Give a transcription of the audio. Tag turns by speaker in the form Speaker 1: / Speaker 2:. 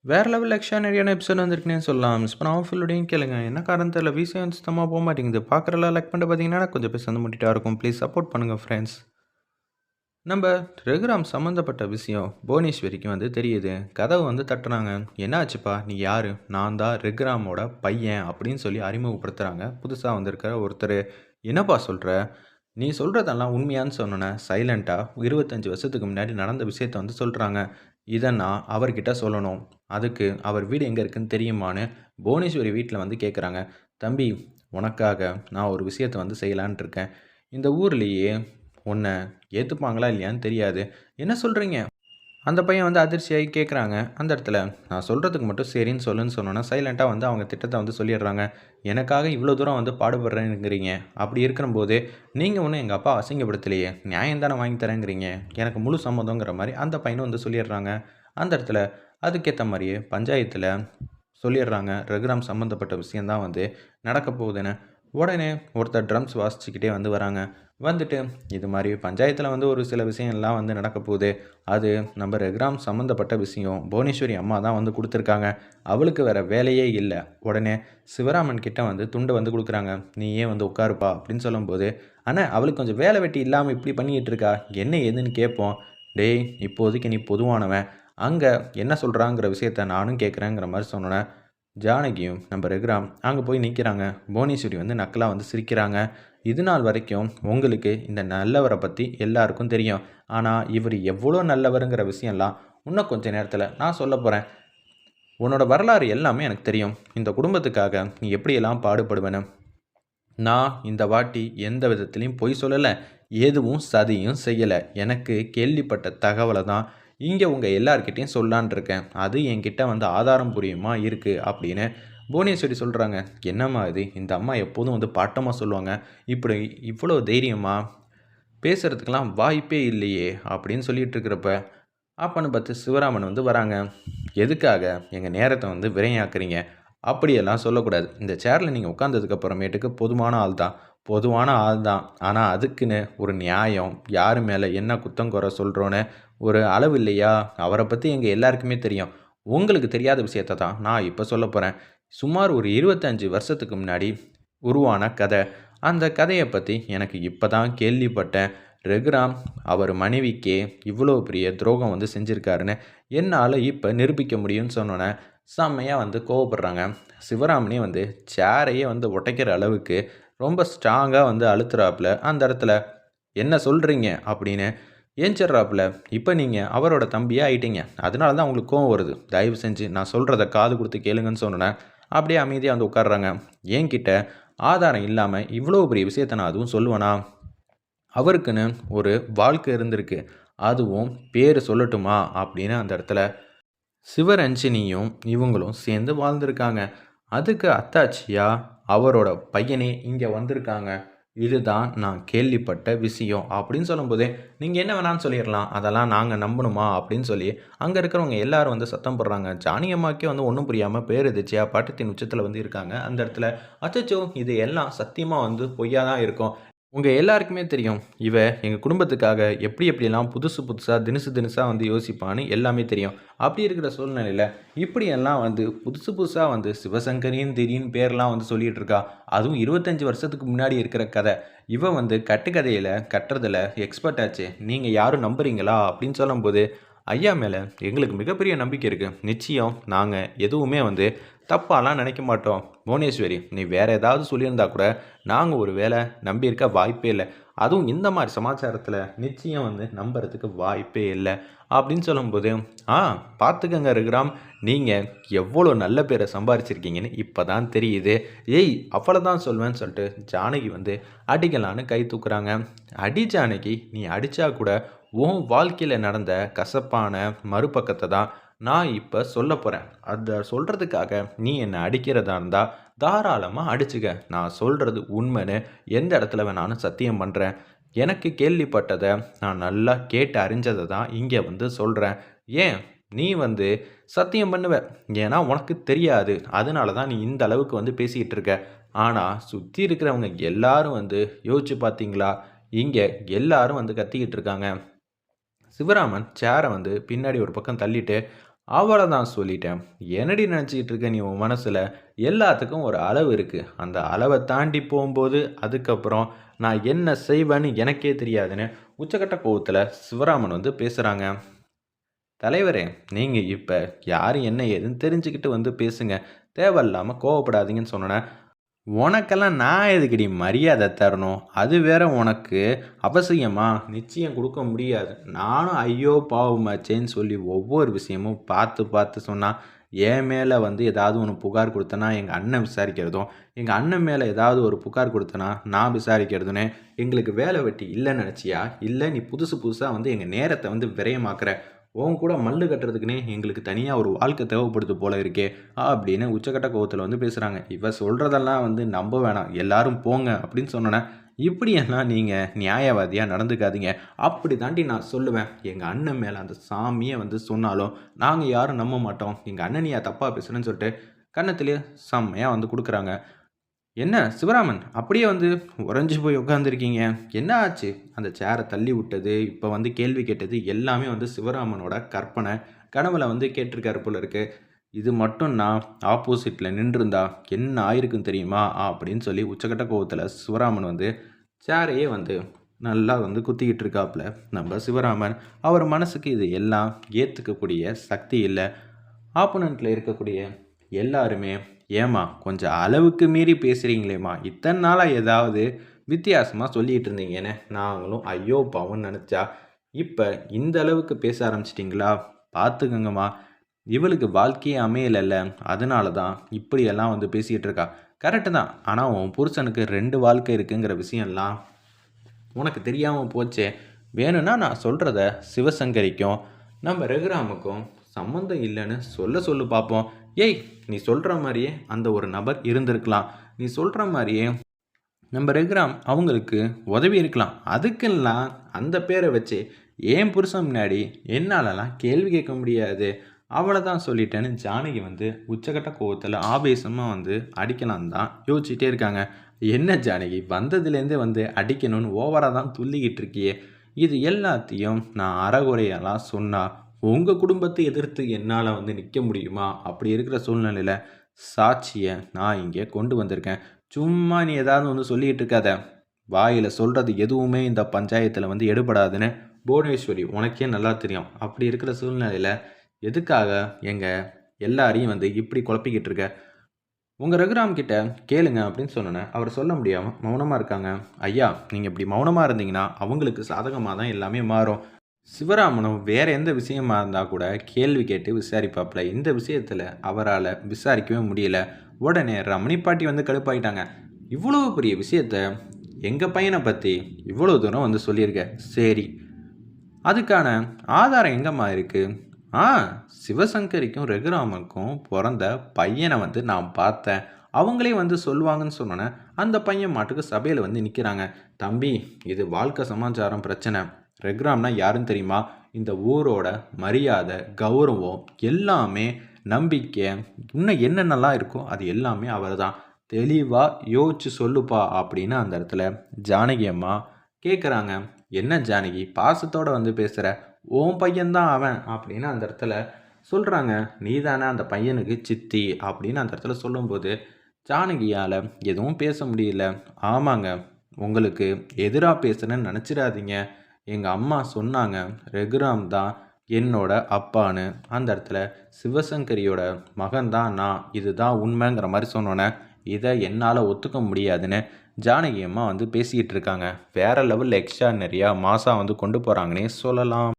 Speaker 1: வேற level எக்ஸ்ட்ரானரியான episode வந்திருக்குன்னே சொல்லலாம். Miss பண்ணாம ஃபுல்லோடையும் கேளுங்க. என்ன காரணம் தெரியல, விஷயம் சுத்தமா போமாட்டேங்குது. பார்க்குறலாம் லைக் பண்ணிட்டு பார்த்தீங்கன்னா, கொஞ்சம் பேர் சந்து முட்டிட்டா இருக்கும். ப்ளீஸ் சப்போர்ட் பண்ணுங்க ஃப்ரெண்ட்ஸ். நம்ப ரகுராம் சம்மந்தப்பட்ட விஷயம் புவனேஸ்வரிக்கு வந்து தெரியுது. கதவு வந்து தட்டுறாங்க. "என்ன ஆச்சுப்பா? நீ யாரு?" "நான் தான் ரகுராமோட பையன்" அப்படின்னு சொல்லி அறிமுகப்படுத்துறாங்க. புதுசா வந்திருக்கிற ஒருத்தரு. "என்னப்பா சொல்ற? நீ சொல்றதெல்லாம் உண்மையான்னு?" சொன்னோன்னே, சைலண்ட்டா 25 வருஷத்துக்கு முன்னாடி நடந்த விஷயத்த வந்து சொல்றாங்க. "இத நான் அவர்கிட்ட சொல்லணும். அதுக்கு அவர் வீடு எங்க இருக்குன்னு தெரியுமான்னு?" புவனேஸ்வரி வீட்ல வந்து கேட்குறாங்க. "தம்பி, உனக்காக நான் ஒரு விஷயத்த வந்து செய்யலான்ட்டு இருக்கேன். இந்த ஊர்லயே உன்ன ஏத்துப்பாங்களா இல்லையான்னு தெரியாது." "என்ன சொல்றீங்க?" அந்த பையன் வந்து அதிர்ச்சியாகி கேட்குறாங்க. அந்த இடத்துல நான் சொல்கிறதுக்கு மட்டும் சரின்னு சொல்லுன்னு சொன்னோன்னே, சைலண்ட்டா வந்து அவங்க திட்டத்த வந்து சொல்லிடுறாங்க. "எனக்காக இவ்வளோ தூரம் வந்து பாடுபடுறேங்கிறீங்க. அப்படி இருக்கும்போது, நீங்க ஒண்ணும் எங்க அப்பாவ அசிங்கப்படுத்தலையே. நியாயம் தானே வாங்கி தரேங்கிறீங்க. எனக்கு முழு சம்மதங்கிற" மாரி அந்த பையனும் வந்து சொல்லிடுறாங்க. அந்த இடத்துல அதுக்கேத்த மாரியே பஞ்சாயத்துல சொல்லிடுறாங்க. ரகுராம் சம்மந்தப்பட்ட விஷயம் தான் வந்து நடக்க போகுதுன்னு. உடனே ஒருத்தர் ட்ரம்ஸ் வாசிச்சுக்கிட்டே வந்து வராங்க. வந்துட்டு, "இது மாரி பஞ்சாயத்துல வந்து ஒரு சில விஷயம்லாம் வந்து நடக்க போகுது. அது நம்ம ரகுராம் சம்மந்தப்பட்ட விஷயம். புவனேஸ்வரி அம்மா தான் வந்து குடுத்துருக்காங்க. அவளுக்கு வேற வேலையே இல்ல." உடனே சிவராமன் கிட்ட வந்து துண்ட வந்து குடுக்குறாங்க. "நீயே வந்து உட்காருப்பா" அப்படின்னு சொல்லும்போது, "அண்ணா, அவளுக்கு கொஞ்சம் வேலை வெட்டி இல்லாம இப்படி பண்ணிக்கிட்டு இருக்கா. என்ன ஏதுன்னு கேட்போம்." "டேய், இப்போதைக்கு நீ பொதுவானவன். அங்க என்ன சொல்றாங்கிற விஷயத்த நானும் கேட்குறேங்கிற" மாரி சொன்னோனே, ஜானகியும் நம்ம ரகுராம் அங்கே போய் நிற்கிறாங்க. புவனேஸ்வரி வந்து நக்கலாக வந்து சிரிக்கிறாங்க. "இது நாள் வரைக்கும் உங்களுக்கு இந்த நல்லவரை பற்றி எல்லாருக்கும் தெரியும். ஆனால் இவர் எவ்வளோ நல்லவருங்கிற விஷயம்லாம் இன்னும் கொஞ்ச நேரத்தில் நான் சொல்ல போகிறேன். உன்னோட வரலாறு எல்லாமே எனக்கு தெரியும். இந்த குடும்பத்துக்காக நீ எப்படியெல்லாம் பாடுபடுவேன்னு. நான் இந்த வாட்டி எந்த விதத்திலையும் பொய் சொல்லலை. எதுவும் சதியும் செய்யலை. எனக்கு கேள்விப்பட்ட தகவலை தான் இங்கே உங்கள் எல்லார்கிட்டையும் சொல்லான் இருக்கேன். அது என்கிட்ட வந்து ஆதாரம் புரியுமா இருக்குது" அப்படின்னு புவனேஸ்வரி சொல்கிறாங்க. "என்னம்மா இது? இந்த அம்மா எப்போதும் வந்து பாட்டமாக சொல்லுவாங்க. இப்படி இவ்வளோ தைரியமா பேசுகிறதுக்கெல்லாம் வாய்ப்பே இல்லையே" அப்படின்னு சொல்லிட்டு இருக்கிறப்ப, அப்பன்னு பார்த்து சிவராமன் வந்து வராங்க. "எதுக்காக எங்கள் நேரத்தை வந்து விரயமாக்குறீங்க? அப்படியெல்லாம் சொல்லக்கூடாது. இந்த சேரில் நீங்கள் உட்காந்ததுக்கு அப்புறமேட்டுக்கு பொதுவான ஆள் தான். ஆனால் அதுக்குன்னு ஒரு நியாயம், யார் மேலே என்ன குத்தம் குறை சொல்கிறோன்னு ஒரு அளவு இல்லையா? அவரை பற்றி எங்கள் எல்லாருக்குமே தெரியும். உங்களுக்கு தெரியாத விஷயத்த தான் நான் இப்போ சொல்லப் போகிறேன். சுமார் ஒரு 25 வருஷத்துக்கு முன்னாடி உருவான கதை. அந்த கதையை பற்றி எனக்கு இப்போ தான் கேள்விப்பட்டேன். ரகுராம் அவர் மனைவிக்கே இவ்வளோ பெரிய துரோகம் வந்து செஞ்சுருக்காருன்னு என்னால் இப்போ நிரூபிக்க முடியும்னு சொன்னோன்னே, செம்மையாக வந்து கோவப்படுறாங்க. சிவராமனே வந்து சேரையே வந்து உடைக்கிற அளவுக்கு ரொம்ப ஸ்ட்ராங்கா வந்து அழுத்துறாப்புல. அந்த இடத்துல, "என்ன சொல்றீங்க?" அப்படின்னு ஏஞ்சிடுறாப்புல. "இப்ப நீங்க அவரோட தம்பியா ஆயிட்டீங்க. அதனால தான் உங்களுக்கு கோவம் வருது. தயவு செஞ்சு நான் சொல்றத காது குடுத்து கேளுங்கன்னு" சொன்னோனே, அப்படியே அமைதியா வந்து உட்கார்றாங்க. "என்கிட்ட ஆதாரம் இல்லாம இவ்வளோ பெரிய விஷயத்த நான் அதுவும் சொல்லுவேனா? அவருக்குன்னு ஒரு வாழ்க்கை இருந்திருக்கு. அதுவும் பேரு சொல்லட்டுமா?" அப்படின்னு அந்த இடத்துல சிவரஞ்சனியும் இவங்களும் சேர்ந்து வாழ்ந்திருக்காங்க. அதுக்கு அத்தாட்சியா அவரோட பையனே இங்க வந்திருக்காங்க. இதுதான் நான் கேள்விப்பட்ட விஷயம் அப்படின்னு சொல்லும்போதே, நீங்க என்ன வேணாலும் சொல்லிறலாம். அதெல்லாம் நாங்க நம்பணுமா? அப்படின்னு சொல்லி அங்க இருக்கிறவங்க எல்லாரும் வந்து சத்தம் போடுறாங்க. ஜானகி அம்மாவுக்கே வந்து ஒண்ணும் புரியாம பேர் எதிர்ச்சியா பட்டத்தின் உச்சத்துல வந்து இருக்காங்க. அந்த இடத்துல, அச்சச்சோ! இது எல்லாம் சத்தியமா வந்து பொய்யா தான் இருக்கும். உங்க எல்லாருக்குமே தெரியும். இவ எங்க குடும்பத்துக்காக எப்படி எப்படிலாம் புதுசு புதுசா, தினுசு தினுசா வந்து யோசிப்பான்னு எல்லாமே தெரியும். அப்படி இருக்கிற சூழ்நிலையில, இப்படியெல்லாம் வந்து புதுசு புதுசா வந்து சிவசங்கரின்னு திடீர்னு பேர்லாம் வந்து சொல்லிட்டு இருக்கா. அதுவும் 25 வருஷத்துக்கு முன்னாடி இருக்கிற கதை. இவ வந்து கட்டுக்கதையில கட்டுறதுல எக்ஸ்பர்ட் ஆச்சே. நீங்க யாரும் நம்புறீங்களா? அப்படின்னு சொல்லும்போது, ஐயா மேல எங்களுக்கு மிகப்பெரிய நம்பிக்கை இருக்கு. நிச்சயம் நாங்க எதுவுமே வந்து தப்பாலாம் நினைக்க மாட்டோம். புவனேஸ்வரி, நீ வேற ஏதாவது சொல்லியிருந்தா கூட, நாங்க ஒரு வேள நம்பியிருக்க வாய்ப்பே இல்ல. அதுவும் இந்த மாரி சமாச்சாரத்தில நிச்சயம் வந்து நம்புறதுக்கு வாய்ப்பே இல்ல. அப்படின்னு சொல்லும்போது, "ஆ, பார்த்துக்கங்க ரகுராம். நீங்க எவ்வளோ நல்ல பேர சம்பாரிச்சிருக்கீங்கன்னு இப்ப தான் தெரியுது." "ஏய், அவ்வளதான் சொல்வேன்னு" சொல்லிட்டு ஜானகி வந்து அடிக்கலான்னு கை தூக்குறாங்க. "அடி ஜானகி, நீ அடிச்சா கூட உன் வாழ்க்கையில நடந்த கசப்பான மறுபக்கத்த தான் நான் இப்ப சொல்லப் போறேன். அத சொல்றதுக்காக நீ என்ன அடிக்கிறதா இருந்தா, தாராளமா அடிச்சுக்க. நான் சொல்றது உண்மைன்னு எந்த இடத்துல வேணாலும் சத்தியம் பண்றேன். எனக்கு கேள்விப்பட்டத நான் நல்லா கேட்டு அறிஞ்சத தான் இங்க வந்து சொல்றேன். ஏன் நீ வந்து சத்தியம் பண்ணுவ. ஏன்னா உனக்கு தெரியாது. அதனால தான் நீ இந்த அளவுக்கு வந்து பேசிக்கிட்டு இருக்க. ஆனா சுத்தி இருக்கிறவங்க எல்லாரும் வந்து யோசிச்சு பார்த்தீங்களா? இங்க எல்லாரும் வந்து கத்திக்கிட்டு இருக்காங்க." சிவராமன் சேர வந்து பின்னாடி ஒரு பக்கம் தள்ளிட்டு, அவ்வளோதான் சொல்லிட்டேன். என்னடி நினச்சிக்கிட்டு இருக்க நீ உன் மனசுல? எல்லாத்துக்கும் ஒரு அளவு இருக்கு. அந்த அளவ தாண்டி போம்போது, அதுக்கப்புறம் நான் என்ன செய்வேன்னு எனக்கே தெரியாதுன்னு உச்சக்கட்ட கோவத்துல சிவராமன் வந்து பேசுறாங்க. தலைவரே, நீங்க இப்ப யாரு என்ன ஏதுன்னு தெரிஞ்சுக்கிட்டு வந்து பேசுங்க. தேவையில்லாம கோவப்படாதீங்கன்னு சொன்னோனே, உனக்கெல்லாம் நான் எதுக்குடி மரியாதை தரணும்? அது வேற உனக்கு அவசியமா? நிச்சயம் குடுக்க முடியாது. நானும் ஐயோ பாவமாச்சேன்னு சொல்லி ஒவ்வொரு விஷயமும் பார்த்து பார்த்து சொன்னா, என் மேல வந்து ஏதாவது ஒண்ணு புகார் குடுத்தேன்னா, எங்க அண்ணன் விசாரிக்கிறதும், எங்க அண்ணன் மேல ஏதாவது ஒரு புகார் குடுத்தேன்னா, நான் விசாரிக்கிறதுன்னு, எங்களுக்கு வேலை வெட்டி இல்லன்னு நெனச்சியா? இல்ல நீ புதுசு புதுசா வந்து எங்க நேரத்த வந்து விரயமாக்குற. உன் கூட மல்லு கட்டுறதுக்குன்னே எங்களுக்கு தனியா ஒரு வாழ்க்கை தேவைப்படுது போல இருக்கே! அப்படின்னு உச்சக்கட்ட கோவத்துல வந்து பேசுறாங்க. இவ சொல்றதெல்லாம் வந்து நம்ப வேணாம். எல்லாரும் போங்க அப்படின்னு சொன்னோனே, இப்படியெல்லாம் நீங்க நியாயவாதியா நடந்துக்காதீங்க. அப்படி தாண்டி நான் சொல்லுவேன். எங்க அண்ணன் மேல அந்த சாமியே வந்து சொன்னாலும், நாங்க யாரும் நம்ப மாட்டோம். எங்க அண்ணனையா தப்பா பேசுறேன்னு சொல்லிட்டு, கன்னத்திலேயே செம்மையா வந்து குடுக்குறாங்க. என்ன சிவராமன் அப்படியே வந்து உறைஞ்சு போய் உட்காந்துருக்கீங்க. என்ன ஆச்சு? அந்த சேர தள்ளி விட்டது, இப்ப வந்து கேள்வி கேட்டது எல்லாமே வந்து சிவராமனோட கற்பனை. கனவுல வந்து கேட்டிருக்காரு போல இருக்கு. இது மட்டும் நான் ஆப்போசிட்ல நின்றிருந்தா என்ன ஆயிருக்கும் தெரியுமா? அப்படின்னு சொல்லி உச்சக்கட்ட கோவத்துல சிவராமன் வந்து சேரையே வந்து நல்லா வந்து குத்திக்கிட்டு இருக்காப்புல. நம்ம சிவராமன் அவர் மனசுக்கு இது எல்லாம் ஏத்துக்கக்கூடிய சக்தி இல்ல. ஆப்போனன்ட்ல இருக்கக்கூடிய எல்லாருமே, "ஏம்மா கொஞ்சம் அளவுக்கு மீறி பேசுறீங்களேம்மா! இத்தன நாளா ஏதாவது வித்தியாசமா சொல்லிட்டு இருந்தீங்கன்னு" நாங்களும் ஐயோ பாவம்ன்னு நெனச்சா, இப்ப இந்த அளவுக்கு பேச ஆரம்பிச்சிட்டீங்களா? பார்த்துக்கங்கம்மா. இவளுக்கு வாழ்க்கையே அமையலல்ல. அதனால தான் இப்படியெல்லாம் வந்து பேசிக்கிட்டு இருக்கா. கரெக்ட்டு தான். ஆனா உன் புருஷனுக்கு 2 வாழ்க்கை இருக்குங்கிற விஷயம்லாம் உனக்கு தெரியாம போச்சே! வேணும்னா நான் சொல்றத சிவசங்கரிக்கும், நம்ம ரகுராமுக்கும் சம்மந்தம் இல்லன்னு சொல்ல சொல்லு பாப்போம். ஏய்! நீ சொல்ற மாரியே அந்த ஒரு நபர் இருந்திருக்கலாம். நீ சொல்ற மாரியே நம்ம ரகுராம் அவங்களுக்கு உதவி இருக்கலாம். அதுக்கெல்லாம் அந்த பேர வச்சு என் புருஷன் முன்னாடி என்னாலலாம் கேள்வி கேட்க முடியாது. அவ்வளதான் சொல்லிட்டேன்னு ஜானகி வந்து உச்சக்கட்ட கோவத்துல ஆவேசமா வந்து அடிக்கலான்னு தான் யோசிச்சுட்டே இருக்காங்க. என்ன ஜானகி வந்ததுலேருந்தே வந்து அடிக்கணும்னு ஓவரா தான் துள்ளிக்கிட்டு இருக்கியே! இது எல்லாத்தையும் நான் அறகுறையாலாம் சொன்னா, உங்க குடும்பத்தை எதிர்த்து என்னால வந்து நிக்க முடியுமா? அப்படி இருக்கிற சூழ்நிலையில சாட்சிய நான் இங்கே கொண்டு வந்திருக்கேன். சும்மா நீ ஏதாவது ஒண்ணு சொல்லிக்கிட்டு இருக்காத. வாயில சொல்றது எதுவுமே இந்த பஞ்சாயத்துல வந்து எடுபடாதுன்னு புவனேஸ்வரி உனக்கே நல்லா தெரியும். அப்படி இருக்கிற சூழ்நிலையில எதுக்காக எங்க எல்லாரையும் வந்து இப்படி குழப்பிக்கிட்டு இருக்க? உங்க ரகுராம் கிட்ட கேளுங்க அப்படின்னு சொன்னோனே, அவர் சொல்ல முடியாம மௌனமா இருக்காங்க. ஐயா, நீங்க இப்படி மௌனமா இருந்தீங்கன்னா, அவங்களுக்கு சாதகமா தான் எல்லாமே மாறும். சிவராமனும் வேற எந்த விஷயமா இருந்தா கூட கேள்வி கேட்டு விசாரிப்பாப்ல. இந்த விஷயத்துல அவரால விசாரிக்கவே முடியல. உடனே ரமணி பாட்டி வந்து கடுப்பாயிட்டாங்க. இவ்வளவு பெரிய விஷயத்த எங்க பையன பத்தி இவ்வளவு தூரம் வந்து சொல்லியிருக்க. சரி. அதுக்கான ஆதாரம் எங்கம்மா இருக்கு? ஆ சிவசங்கரிக்கும், ரகுராமுக்கும் பொறந்த பையன வந்து நான் பார்த்தேன். அவங்களே வந்து சொல்லுவாங்கன்னு சொன்னோனே, அந்த பையன் மாட்டுக்கு சபையில வந்து நிக்கிறாங்க. தம்பி, இது வாழ்க்கை சமாச்சாரம் பிரச்சனை. ரகுராம்னா யாருன்னு தெரியுமா? இந்த ஊரோட மரியாதை, கௌரவம் எல்லாமே, நம்பிக்கை, இன்னும் என்னென்னலாம் இருக்கோ அது எல்லாமே அவர்தான். தெளிவா யோசிச்சு சொல்லுப்பா அப்படின்னு அந்த இடத்துல ஜானகி அம்மா கேட்குறாங்க. என்ன ஜானகி பாசத்தோட வந்து பேசுற? உன் பையன் தான் அவன் அப்படின்னு அந்த இடத்துல சொல்றாங்க. நீ தானே அந்த பையனுக்கு சித்தி அப்படின்னு அந்த இடத்துல சொல்லும்போது, ஜானகியால எதுவும் பேச முடியல. ஆமாங்க, உங்களுக்கு எதிரா பேசுறேன்னு நெனச்சிராதீங்க. எங்க அம்மா சொன்னாங்க, ரகுராம் தான் என்னோட அப்பான்னு. அந்த இடத்துல சிவசங்கரியோட மகன் தான் நான். இதுதான் உண்மைங்கிற மாரி சொன்னோனே, இத என்னால ஒத்துக்க முடியாதுன்னு ஜானகி அம்மா வந்து பேசிக்கிட்டு இருக்காங்க. வேற லெவல்ல எக்ஸ்ட்ரார்டினரியா மாஸா வந்து கொண்டு போறாங்கன்னே சொல்லலாம்.